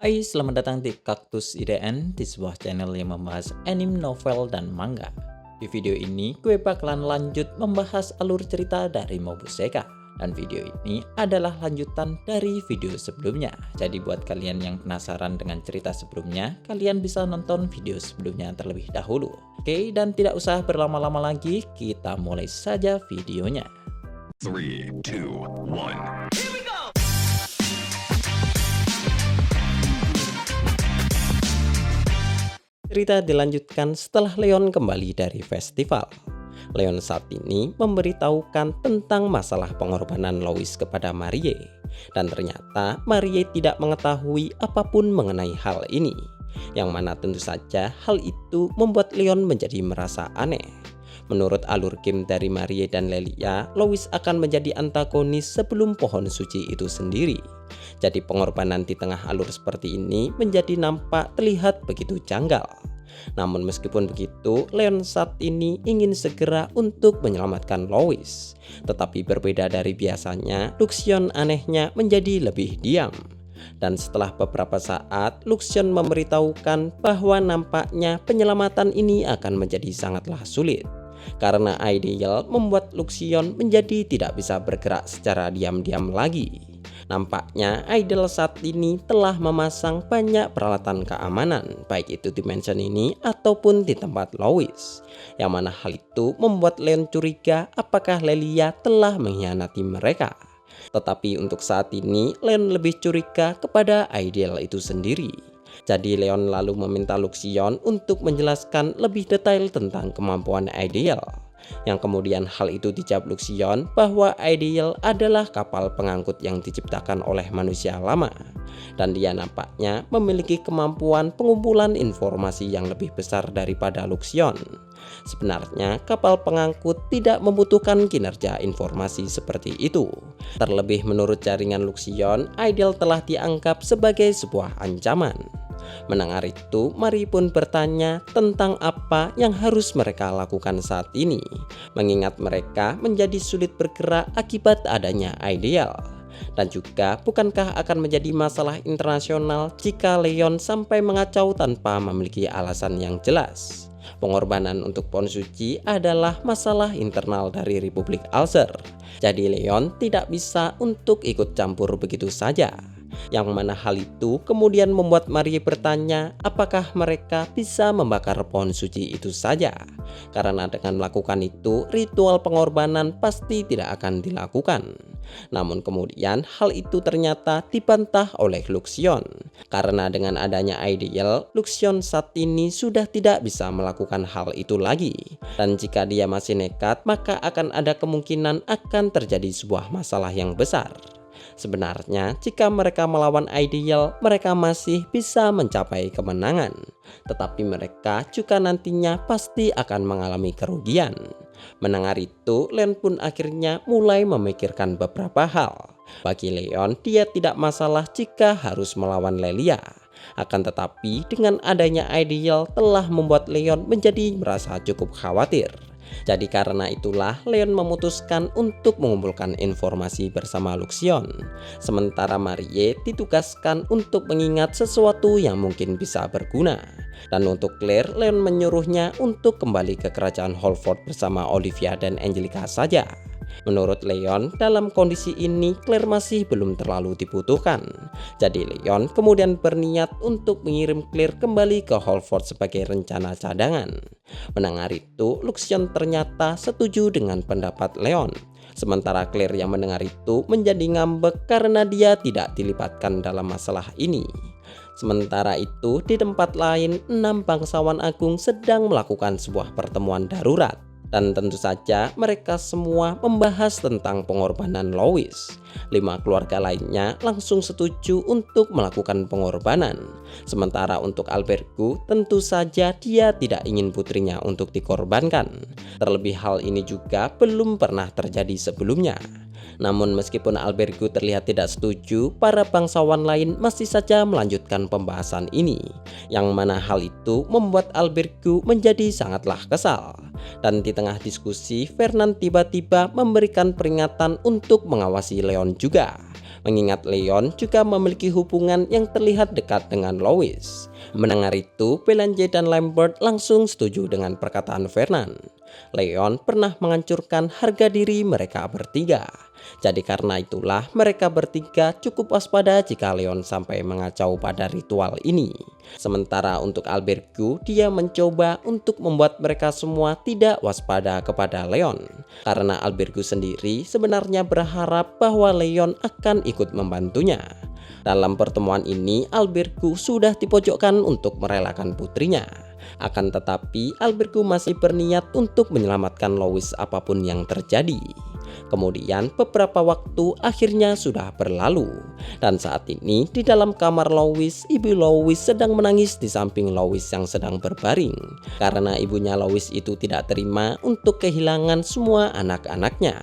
Hai, selamat datang di Kaktus IDN, di sebuah channel yang membahas anime, novel, dan manga. Di video ini, gue bakalan lanjut membahas alur cerita dari Mobuseka. Dan video ini adalah lanjutan dari video sebelumnya. Jadi buat kalian yang penasaran dengan cerita sebelumnya, kalian bisa nonton video sebelumnya terlebih dahulu. Oke, dan tidak usah berlama-lama lagi, kita mulai saja videonya. 3, 2, 1. Cerita dilanjutkan setelah Leon kembali dari festival. Leon saat ini memberitahukan tentang masalah pengorbanan Louis kepada Marie. Dan ternyata Marie tidak mengetahui apapun mengenai hal ini. Yang mana tentu saja hal itu membuat Leon menjadi merasa aneh. Menurut alur game dari Marie dan Lelia, Louis akan menjadi antagonis sebelum pohon suci itu sendiri. Jadi pengorbanan di tengah alur seperti ini menjadi nampak terlihat begitu janggal. Namun meskipun begitu, Leon saat ini ingin segera untuk menyelamatkan Louis. Tetapi berbeda dari biasanya, Luxion anehnya menjadi lebih diam. Dan setelah beberapa saat, Luxion memberitahukan bahwa nampaknya penyelamatan ini akan menjadi sangatlah sulit. Karena Ideal membuat Luxion menjadi tidak bisa bergerak secara diam-diam lagi. Nampaknya Ideal saat ini telah memasang banyak peralatan keamanan, baik itu di mansion ini ataupun di tempat Louis. Yang mana hal itu membuat Leon curiga apakah Lelia telah mengkhianati mereka. Tetapi untuk saat ini Leon lebih curiga kepada Ideal itu sendiri. Jadi Leon lalu meminta Luxion untuk menjelaskan lebih detail tentang kemampuan Ideal. Yang kemudian hal itu dijawab Luxion bahwa Ideal adalah kapal pengangkut yang diciptakan oleh manusia lama. Dan dia nampaknya memiliki kemampuan pengumpulan informasi yang lebih besar daripada Luxion. Sebenarnya kapal pengangkut tidak membutuhkan kinerja informasi seperti itu. Terlebih menurut jaringan Luxion, Ideal telah dianggap sebagai sebuah ancaman. Mendengar itu, Marie pun bertanya tentang apa yang harus mereka lakukan saat ini, mengingat mereka menjadi sulit bergerak akibat adanya Ideal. Dan juga bukankah akan menjadi masalah internasional jika Leon sampai mengacau tanpa memiliki alasan yang jelas. Pengorbanan untuk pohon suci adalah masalah internal dari Republik Alzer. Jadi Leon tidak bisa untuk ikut campur begitu saja. Yang mana hal itu kemudian membuat Marie bertanya apakah mereka bisa membakar pohon suci itu saja. Karena dengan melakukan itu, ritual pengorbanan pasti tidak akan dilakukan. Namun kemudian hal itu ternyata dibantah oleh Luxion. Karena dengan adanya Ideal, Luxion saat ini sudah tidak bisa melakukan hal itu lagi. Dan jika dia masih nekat, maka akan ada kemungkinan akan terjadi sebuah masalah yang besar. Sebenarnya jika mereka melawan Ideal, mereka masih bisa mencapai kemenangan. Tetapi mereka juga nantinya pasti akan mengalami kerugian. Mendengar itu, Leon pun akhirnya mulai memikirkan beberapa hal. Bagi Leon, dia tidak masalah jika harus melawan Lelia. Akan tetapi dengan adanya Ideal telah membuat Leon menjadi merasa cukup khawatir. Jadi karena itulah Leon memutuskan untuk mengumpulkan informasi bersama Luxion. Sementara Marie ditugaskan untuk mengingat sesuatu yang mungkin bisa berguna. Dan untuk Claire, Leon menyuruhnya untuk kembali ke kerajaan Holford bersama Olivia dan Angelica saja. Menurut Leon, dalam kondisi ini Claire masih belum terlalu dibutuhkan. Jadi Leon kemudian berniat untuk mengirim Claire kembali ke Holford sebagai rencana cadangan. Mendengar itu, Luxion ternyata setuju dengan pendapat Leon. Sementara Claire yang mendengar itu menjadi ngambek karena dia tidak dilibatkan dalam masalah ini. Sementara itu, di tempat lain, 6 bangsawan agung sedang melakukan sebuah pertemuan darurat. Dan tentu saja mereka semua membahas tentang pengorbanan Louis. 5 keluarga lainnya langsung setuju untuk melakukan pengorbanan. Sementara untuk Albergu, tentu saja dia tidak ingin putrinya untuk dikorbankan. Terlebih hal ini juga belum pernah terjadi sebelumnya. Namun meskipun Albergu terlihat tidak setuju, para bangsawan lain masih saja melanjutkan pembahasan ini. Yang mana hal itu membuat Albergu menjadi sangatlah kesal. Dan di tengah diskusi, Fernand tiba-tiba memberikan peringatan untuk mengawasi Leon juga. mengingat Leon juga memiliki hubungan yang terlihat dekat dengan Lois. Mendengar itu, Belanger dan Lambert langsung setuju dengan perkataan Vernon. Leon pernah menghancurkan harga diri mereka bertiga. Jadi karena itulah mereka bertiga cukup waspada jika Leon sampai mengacau pada ritual ini. Sementara untuk Albergo, dia mencoba untuk membuat mereka semua tidak waspada kepada Leon. Karena Albergo sendiri sebenarnya berharap bahwa Leon akan ikut membantunya. Dalam pertemuan ini, Albergo sudah dipojokkan untuk merelakan putrinya. Akan tetapi, Albergo masih berniat untuk menyelamatkan Lois apapun yang terjadi. Kemudian beberapa waktu akhirnya sudah berlalu. Dan saat ini di dalam kamar Lois, ibu Lois sedang menangis di samping Lois yang sedang berbaring. Karena ibunya Lois itu tidak terima untuk kehilangan semua anak-anaknya.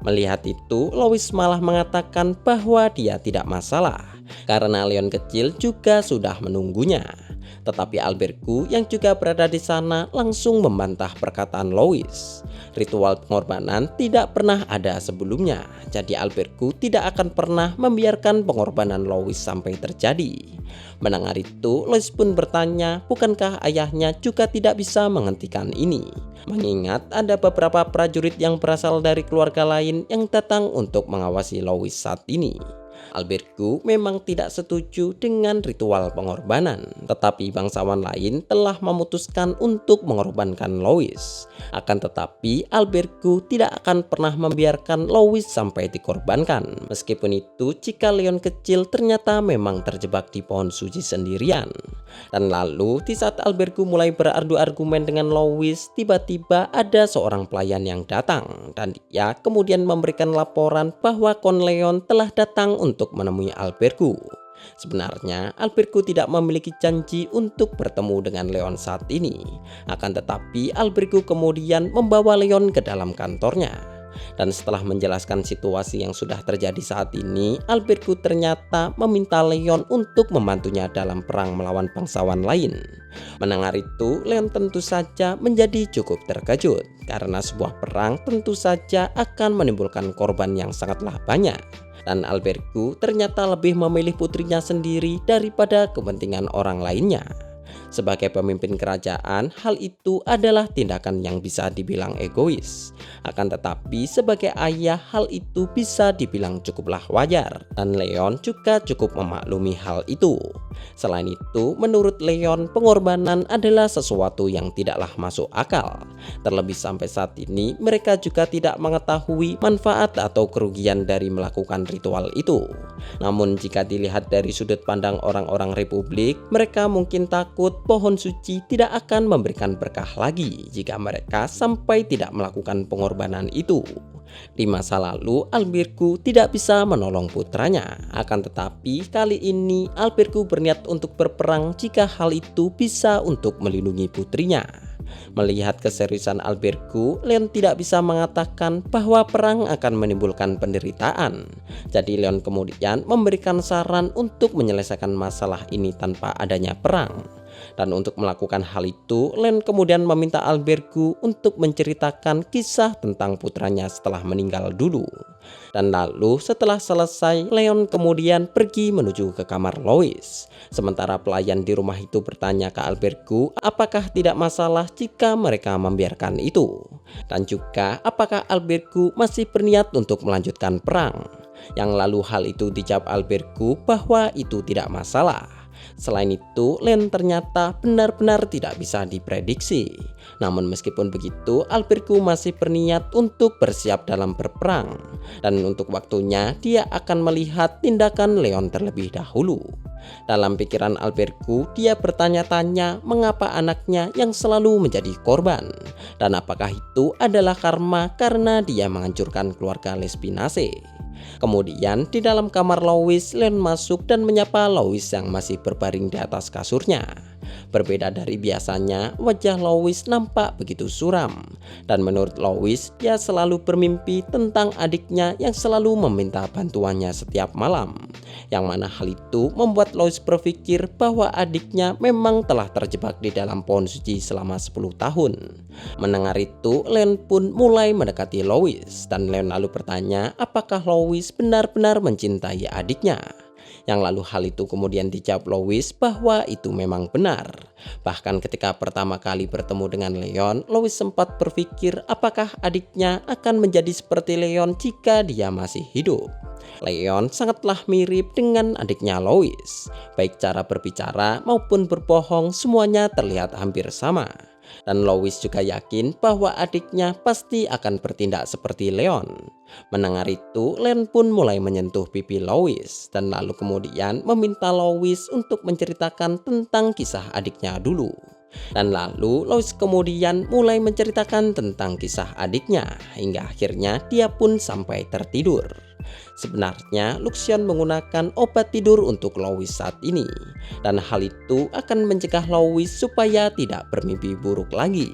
Melihat itu, Lois malah mengatakan bahwa dia tidak masalah, karena Leon kecil juga sudah menunggunya. Tetapi Albergo yang juga berada di sana langsung membantah perkataan Lois. Ritual pengorbanan tidak pernah ada sebelumnya, jadi Albergo tidak akan pernah membiarkan pengorbanan Lois sampai terjadi. Mendengar itu, Lois pun bertanya, bukankah ayahnya juga tidak bisa menghentikan ini? Mengingat ada beberapa prajurit yang berasal dari keluarga lain yang datang untuk mengawasi Lois saat ini. Albergo memang tidak setuju dengan ritual pengorbanan, tetapi bangsawan lain telah memutuskan untuk mengorbankan Lois. Akan tetapi Albergo tidak akan pernah membiarkan Lois sampai dikorbankan. Meskipun itu, jika Leon kecil ternyata memang terjebak di pohon suci sendirian. Dan lalu di saat Albergo mulai beradu argumen dengan Lois, tiba-tiba ada seorang pelayan yang datang dan dia kemudian memberikan laporan bahwa Kon Leon telah datang untuk menemui Albergo. Sebenarnya Albergo tidak memiliki janji untuk bertemu dengan Leon saat ini. Akan tetapi Albergo kemudian membawa Leon ke dalam kantornya. Dan setelah menjelaskan situasi yang sudah terjadi saat ini, Albergo ternyata meminta Leon untuk membantunya dalam perang melawan bangsawan lain. Mendengar itu, Leon tentu saja menjadi cukup terkejut, karena sebuah perang tentu saja akan menimbulkan korban yang sangatlah banyak. Dan Albergo ternyata lebih memilih putrinya sendiri daripada kepentingan orang lainnya. Sebagai pemimpin kerajaan, hal itu adalah tindakan yang bisa dibilang egois. Akan tetapi sebagai ayah, hal itu bisa dibilang cukuplah wajar. Dan Leon juga cukup memaklumi hal itu. Selain itu, menurut Leon, pengorbanan adalah sesuatu yang tidaklah masuk akal. Terlebih sampai saat ini, mereka juga tidak mengetahui manfaat atau kerugian dari melakukan ritual itu. Namun jika dilihat dari sudut pandang orang-orang Republik, mereka mungkin takut pohon suci tidak akan memberikan berkah lagi jika mereka sampai tidak melakukan pengorbanan itu. Di masa lalu, Albergo tidak bisa menolong putranya. Akan tetapi kali ini Albergo berniat untuk berperang jika hal itu bisa untuk melindungi putrinya. Melihat keseriusan Albergo, Leon tidak bisa mengatakan bahwa perang akan menimbulkan penderitaan. Jadi Leon kemudian memberikan saran untuk menyelesaikan masalah ini tanpa adanya perang. Dan untuk melakukan hal itu, Leon kemudian meminta Albergo untuk menceritakan kisah tentang putranya setelah meninggal dulu. Dan lalu setelah selesai, Leon kemudian pergi menuju ke kamar Lois. Sementara pelayan di rumah itu bertanya ke Albergo apakah tidak masalah jika mereka membiarkan itu. Dan juga apakah Albergo masih berniat untuk melanjutkan perang. Yang lalu hal itu dijawab Albergo bahwa itu tidak masalah. Selain itu, Leon ternyata benar-benar tidak bisa diprediksi. Namun meskipun begitu, Albergo masih berniat untuk bersiap dalam berperang. Dan untuk waktunya, dia akan melihat tindakan Leon terlebih dahulu. Dalam pikiran Albergo, dia bertanya-tanya mengapa anaknya yang selalu menjadi korban. Dan apakah itu adalah karma karena dia menghancurkan keluarga Lespinace. Kemudian di dalam kamar Lois, Leon masuk dan menyapa Lois yang masih berbaring di atas kasurnya. Berbeda dari biasanya, wajah Louis nampak begitu suram. Dan menurut Louis, dia selalu bermimpi tentang adiknya yang selalu meminta bantuannya setiap malam. Yang mana hal itu membuat Louis berpikir bahwa adiknya memang telah terjebak di dalam pohon suci selama 10 tahun. Mendengar itu, Leon pun mulai mendekati Louis. Dan Leon lalu bertanya apakah Louis benar-benar mencintai adiknya. Yang lalu hal itu kemudian dijawab Louis bahwa itu memang benar. Bahkan ketika pertama kali bertemu dengan Leon, Louis sempat berpikir apakah adiknya akan menjadi seperti Leon jika dia masih hidup. Leon sangatlah mirip dengan adiknya Louis. Baik cara berbicara maupun berbohong semuanya terlihat hampir sama. Dan Louis juga yakin bahwa adiknya pasti akan bertindak seperti Leon. Mendengar itu, Leon pun mulai menyentuh pipi Louis dan lalu kemudian meminta Louis untuk menceritakan tentang kisah adiknya dulu. Dan lalu Louis kemudian mulai menceritakan tentang kisah adiknya hingga akhirnya dia pun sampai tertidur. Sebenarnya Luxion menggunakan obat tidur untuk Louis saat ini, dan hal itu akan mencegah Louis supaya tidak bermimpi buruk lagi.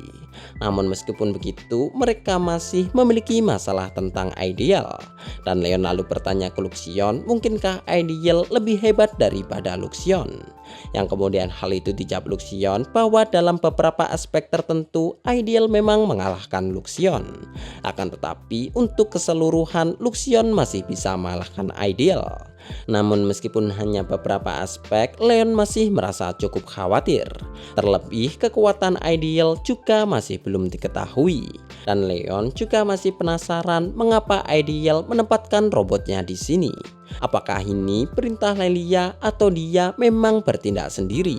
Namun meskipun begitu, mereka masih memiliki masalah tentang Ideal. Dan Leon lalu bertanya ke Luxion, mungkinkah Ideal lebih hebat daripada Luxion? Yang kemudian hal itu dijawab Luxion bahwa dalam beberapa aspek tertentu Ideal memang mengalahkan Luxion. Akan tetapi untuk keseluruhan Luxion masih bisa mengalahkan Ideal. Namun meskipun hanya beberapa aspek, Leon masih merasa cukup khawatir. Terlebih kekuatan Ideal juga masih belum diketahui. Dan Leon juga masih penasaran mengapa Ideal menempatkan robotnya di sini. Apakah ini perintah Lelia atau dia memang bertindak sendiri?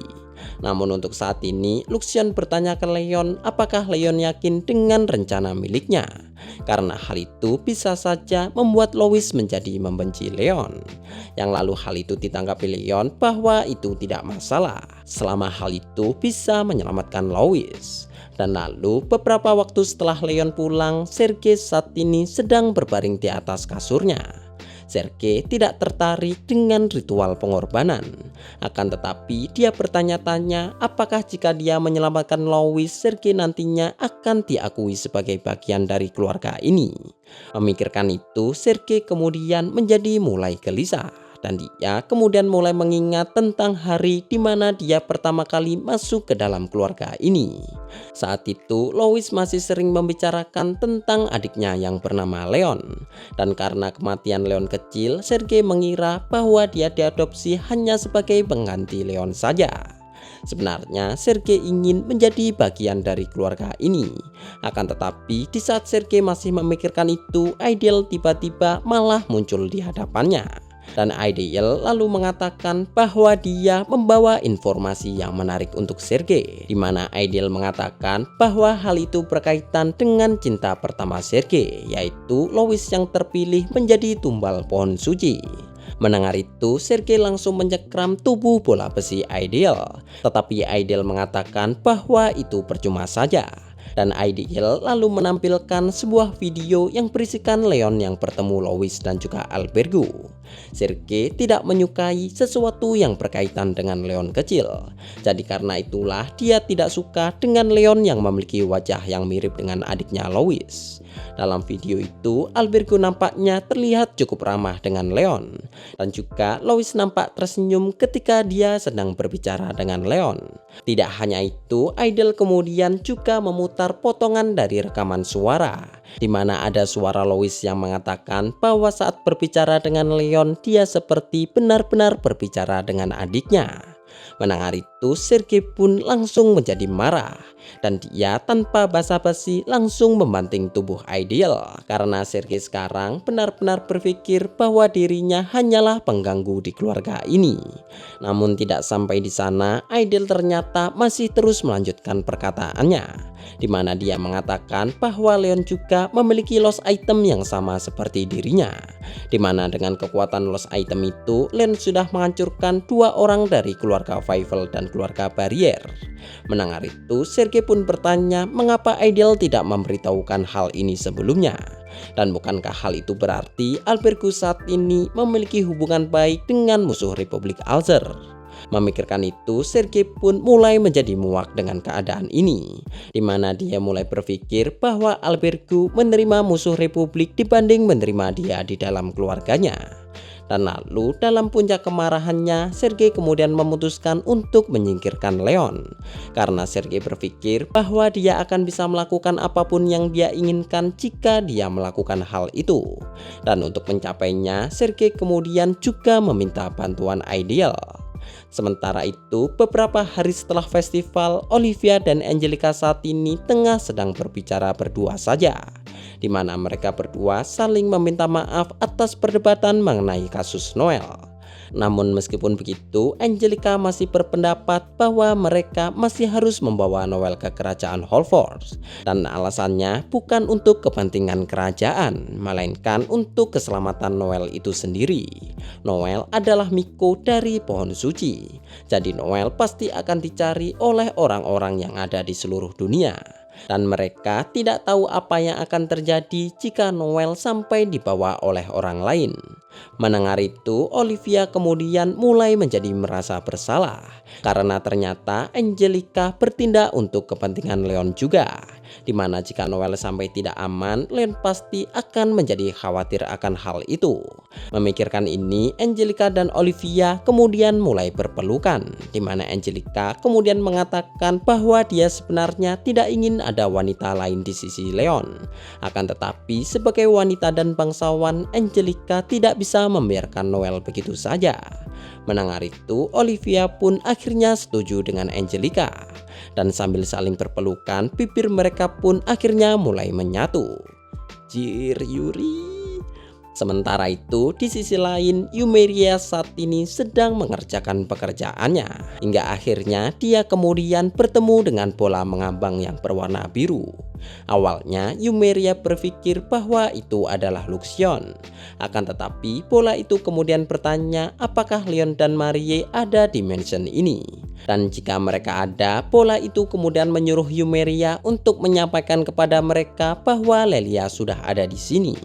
Namun untuk saat ini, Luxion bertanya ke Leon apakah Leon yakin dengan rencana miliknya. Karena hal itu bisa saja membuat Louis menjadi membenci Leon. Yang lalu hal itu ditanggapi Leon bahwa itu tidak masalah selama hal itu bisa menyelamatkan Louis. Dan lalu beberapa waktu setelah Leon pulang, Sergei saat ini sedang berbaring di atas kasurnya. Sergei tidak tertarik dengan ritual pengorbanan. Akan tetapi dia bertanya-tanya apakah jika dia menyelamatkan Louis, Sergei nantinya akan diakui sebagai bagian dari keluarga ini. Memikirkan itu, Sergei kemudian menjadi mulai gelisah. Dan dia kemudian mulai mengingat tentang hari di mana dia pertama kali masuk ke dalam keluarga ini. Saat itu Louis masih sering membicarakan tentang adiknya yang bernama Leon. Dan karena kematian Leon kecil, Sergei mengira bahwa dia diadopsi hanya sebagai pengganti Leon saja. Sebenarnya Sergei ingin menjadi bagian dari keluarga ini. Akan tetapi di saat Sergei masih memikirkan itu, Ideal tiba-tiba malah muncul di hadapannya. Dan Ideal lalu mengatakan bahwa dia membawa informasi yang menarik untuk Sergei, di mana Ideal mengatakan bahwa hal itu berkaitan dengan cinta pertama Sergei, yaitu Louis yang terpilih menjadi tumbal pohon suci. Mendengar itu, Sergei langsung mencekram tubuh bola besi Ideal, tetapi Ideal mengatakan bahwa itu percuma saja. Dan Ideal lalu menampilkan sebuah video yang berisikan Leon yang bertemu Louis dan juga Albergo. Sergei tidak menyukai sesuatu yang berkaitan dengan Leon kecil. Jadi karena itulah dia tidak suka dengan Leon yang memiliki wajah yang mirip dengan adiknya Louis. Dalam video itu, Albergo nampaknya terlihat cukup ramah dengan Leon. Dan juga Louis nampak tersenyum ketika dia sedang berbicara dengan Leon. Tidak hanya itu, Ideal kemudian juga memutar potongan dari rekaman suara, di mana ada suara Louis yang mengatakan bahwa saat berbicara dengan Leon, dia seperti benar-benar berbicara dengan adiknya. Mendengar itu, Sergei pun langsung menjadi marah. Dan dia tanpa basa-basi langsung membanting tubuh Ideal. Karena Sergei sekarang benar-benar berpikir bahwa dirinya hanyalah pengganggu di keluarga ini. Namun tidak sampai di sana, Ideal ternyata masih terus melanjutkan perkataannya, di mana dia mengatakan bahwa Leon juga memiliki lost item yang sama seperti dirinya. Di mana dengan kekuatan lost item itu, Leon sudah menghancurkan 2 orang dari keluarga Fievel dan keluarga Barrier. Mendengar itu, Sergei pun bertanya mengapa Ideal tidak memberitahukan hal ini sebelumnya. Dan bukankah hal itu berarti Albergo saat ini memiliki hubungan baik dengan musuh Republik Alzer? Memikirkan itu, Sergei pun mulai menjadi muak dengan keadaan ini, di mana dia mulai berpikir bahwa Albergo menerima musuh Republik dibanding menerima dia di dalam keluarganya. Dan lalu dalam puncak kemarahannya, Sergei kemudian memutuskan untuk menyingkirkan Leon. Karena Sergei berpikir bahwa dia akan bisa melakukan apapun yang dia inginkan jika dia melakukan hal itu. Dan untuk mencapainya, Sergei kemudian juga meminta bantuan Ideal. Sementara itu, beberapa hari setelah festival, Olivia dan Angelica saat ini tengah sedang berbicara berdua saja, di mana mereka berdua saling meminta maaf atas perdebatan mengenai kasus Noel. Namun meskipun begitu, Angelica masih berpendapat bahwa mereka masih harus membawa Noel ke kerajaan Holfors. Dan alasannya bukan untuk kepentingan kerajaan, melainkan untuk keselamatan Noel itu sendiri. Noel adalah Miko dari pohon suci, jadi Noel pasti akan dicari oleh orang-orang yang ada di seluruh dunia. Dan mereka tidak tahu apa yang akan terjadi jika Noel sampai dibawa oleh orang lain. Mendengar itu, Olivia kemudian mulai menjadi merasa bersalah karena ternyata Angelica bertindak untuk kepentingan Leon juga, dimana jika Noel sampai tidak aman, Leon pasti akan menjadi khawatir akan hal itu. Memikirkan ini, Angelica dan Olivia kemudian mulai berpelukan, dimana Angelica kemudian mengatakan bahwa dia sebenarnya tidak ingin ada wanita lain di sisi Leon. Akan tetapi sebagai wanita dan bangsawan, Angelica tidak bisa membiarkan Noel begitu saja. Mendengar itu, Olivia pun akhirnya setuju dengan Angelica. Dan sambil saling berpelukan, bibir mereka pun akhirnya mulai menyatu. Jir Yuri. Sementara itu, di sisi lain, Yumeria saat ini sedang mengerjakan pekerjaannya. Hingga akhirnya dia kemudian bertemu dengan bola mengambang yang berwarna biru. Awalnya, Yumeria berpikir bahwa itu adalah Luxion. Akan tetapi, bola itu kemudian bertanya apakah Leon dan Marie ada di mansion ini. Dan jika mereka ada, bola itu kemudian menyuruh Yumeria untuk menyampaikan kepada mereka bahwa Lelia sudah ada di sini.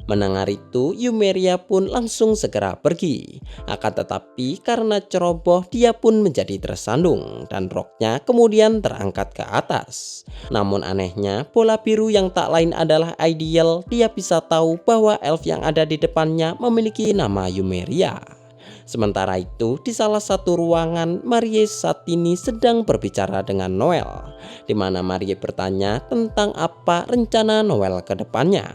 Mendengar itu, Yumeria pun langsung segera pergi. Akan tetapi karena ceroboh, dia pun menjadi tersandung dan roknya kemudian terangkat ke atas. Namun anehnya, bola biru yang tak lain adalah Ideal. Dia bisa tahu bahwa elf yang ada di depannya memiliki nama Yumeria. Sementara itu, di salah satu ruangan, Marie saat ini sedang berbicara dengan Noel, di mana Marie bertanya tentang apa rencana Noel ke depannya.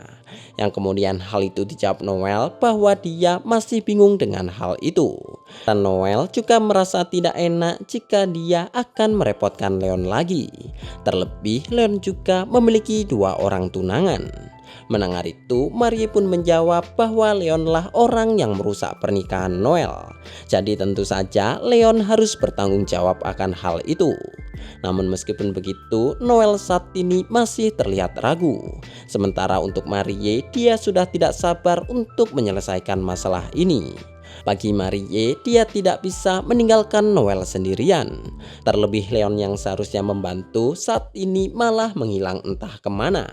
Yang kemudian hal itu dijawab Noel bahwa dia masih bingung dengan hal itu. Dan Noel juga merasa tidak enak jika dia akan merepotkan Leon lagi. Terlebih Leon juga memiliki 2 orang tunangan. Mendengar itu, Marie pun menjawab bahwa Leonlah orang yang merusak pernikahan Noel. Jadi tentu saja Leon harus bertanggung jawab akan hal itu. Namun meskipun begitu, Noel saat ini masih terlihat ragu. Sementara untuk Marie, dia sudah tidak sabar untuk menyelesaikan masalah ini. Bagi Marie, dia tidak bisa meninggalkan Noel sendirian. Terlebih Leon yang seharusnya membantu saat ini malah menghilang entah kemana.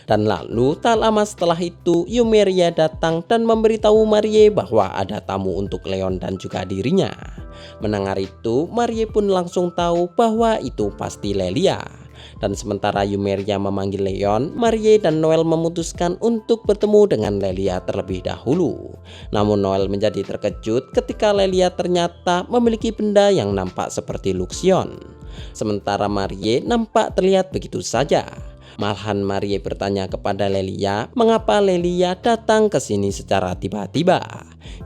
Dan lalu tak lama setelah itu, Yumeria datang dan memberitahu Marie bahwa ada tamu untuk Leon dan juga dirinya. Mendengar itu, Marie pun langsung tahu bahwa itu pasti Lelia. Dan sementara Yumeria memanggil Leon, Marie dan Noel memutuskan untuk bertemu dengan Lelia terlebih dahulu. Namun Noel menjadi terkejut ketika Lelia ternyata memiliki benda yang nampak seperti Luxion. Sementara Marie nampak terlihat begitu saja. Malahan Marie bertanya kepada Lelia mengapa Lelia datang ke sini secara tiba-tiba.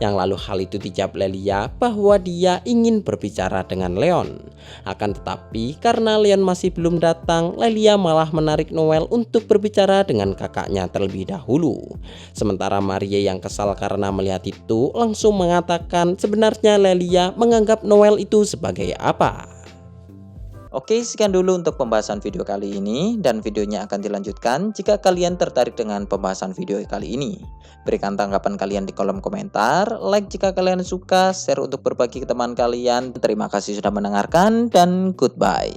Yang lalu hal itu dijawab Lelia bahwa dia ingin berbicara dengan Leon. Akan tetapi karena Leon masih belum datang, Lelia malah menarik Noel untuk berbicara dengan kakaknya terlebih dahulu. Sementara Marie yang kesal karena melihat itu langsung mengatakan sebenarnya Lelia menganggap Noel itu sebagai apa. Oke, sekian dulu untuk pembahasan video kali ini, dan videonya akan dilanjutkan jika kalian tertarik dengan pembahasan video kali ini. Berikan tanggapan kalian di kolom komentar, like jika kalian suka, share untuk berbagi ke teman kalian. Terima kasih sudah mendengarkan, dan goodbye.